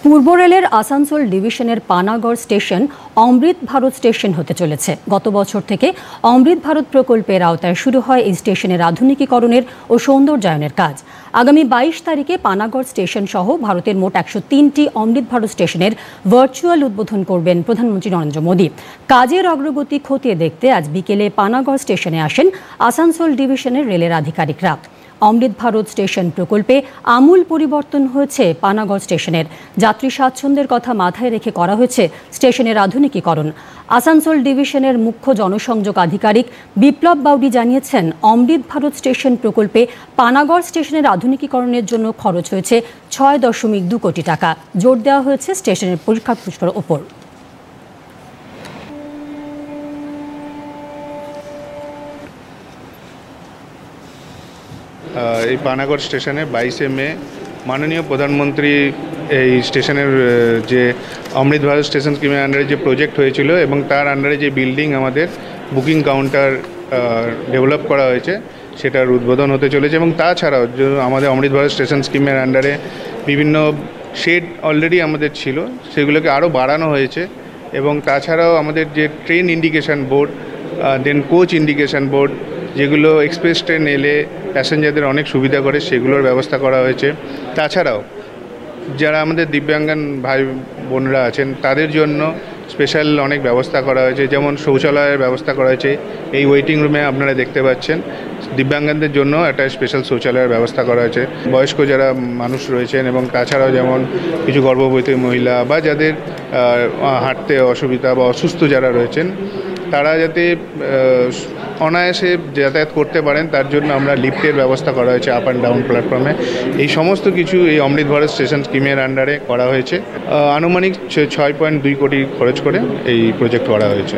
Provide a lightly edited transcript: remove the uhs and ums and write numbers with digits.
পূর্ব রেলের আসানসোল ডিভিশনের পানাগড় স্টেশন অমৃত ভারত স্টেশন হতে চলেছে। গত বছর থেকে অমৃত ভারত প্রকল্পের আওতায় শুরু হয় এই স্টেশনের আধুনিকীকরণের ও সৌন্দর্যায়নের কাজ। আগামী 22 তারিখে পানাগড় স্টেশন সহ ভারতের মোট 103টি অমৃত ভারত স্টেশনের ভার্চুয়াল উদ্বোধন করবেন প্রধানমন্ত্রী নরেন্দ্র মোদী। কাজের অগ্রগতি খতিয়ে দেখতে আজ বিকেলে পানাগড় স্টেশনে আসেন আসানসোল ডিভিশনের রেলের আধিকারিকরা। অমৃত ভারত স্টেশন প্রকল্পে আমূল পরিবর্তন হয়েছে পানাগড় স্টেশনের। যাত্রী স্বাচ্ছন্দ্যের কথা মাথায় রেখে করা হয়েছে স্টেশনের আধুনিকীকরণ। আসানসোল ডিভিশনের মুখ্য জনসংযোগ আধিকারিক বিপ্লব বাউরি জানিয়েছেন, অমৃত ভারত স্টেশন প্রকল্পে পানাগড় স্টেশনের আধুনিকীকরণের জন্য খরচ হয়েছে 6.2 কোটি টাকা। জোর দেওয়া হয়েছে স্টেশনের পরিকাঠামোর ওপর। এই পানাগড় স্টেশনে 22শে মে মাননীয় প্রধানমন্ত্রী এই স্টেশনের যে অমৃত ভারত স্টেশন স্কিমের আন্ডারে যে প্রজেক্ট হয়েছিল এবং তার আন্ডারে যে বিল্ডিং আমাদের বুকিং কাউন্টার ডেভেলপ করা হয়েছে সেটার উদ্বোধন হতে চলেছে। এবং তাছাড়াও আমাদের অমৃত ভারত স্টেশন স্কিমের আন্ডারে বিভিন্ন শেড অলরেডি আমাদের ছিল, সেগুলোকে আরও বাড়ানো হয়েছে। এবং তাছাড়াও আমাদের যে ট্রেন ইন্ডিকেশন বোর্ড, দেন কোচ ইন্ডিকেশন বোর্ড, যেগুলো এক্সপ্রেস ট্রেন এলে প্যাসেঞ্জারদের অনেক সুবিধা করে, সেগুলোর ব্যবস্থা করা হয়েছে। তাছাড়াও যারা আমাদের দিব্যাঙ্গন ভাই বোনরা আছেন তাদের জন্য স্পেশাল অনেক ব্যবস্থা করা হয়েছে, যেমন শৌচালয়ের ব্যবস্থা করা হয়েছে। এই ওয়েটিং রুমে আপনারা দেখতে পাচ্ছেন দিব্যাঙ্গনদের জন্য একটা স্পেশাল শৌচালয়ের ব্যবস্থা করা হয়েছে। বয়স্ক যারা মানুষ রয়েছেন এবং তাছাড়াও যেমন কিছু গর্ভবতী মহিলা বা যাদের হাঁটতে অসুবিধা বা অসুস্থ যারা রয়েছেন তারা যাতে অনায়াসে যাতায়াত করতে পারেন তার জন্য আমরা লিফটের ব্যবস্থা করা হয়েছে আপ অ্যান্ড ডাউন প্ল্যাটফর্মে। এই সমস্ত কিছু এই অমৃত ভারত স্টেশন স্কিমের আন্ডারে করা হয়েছে। আনুমানিক 6.2 কোটি খরচ করে এই প্রজেক্ট করা হয়েছে।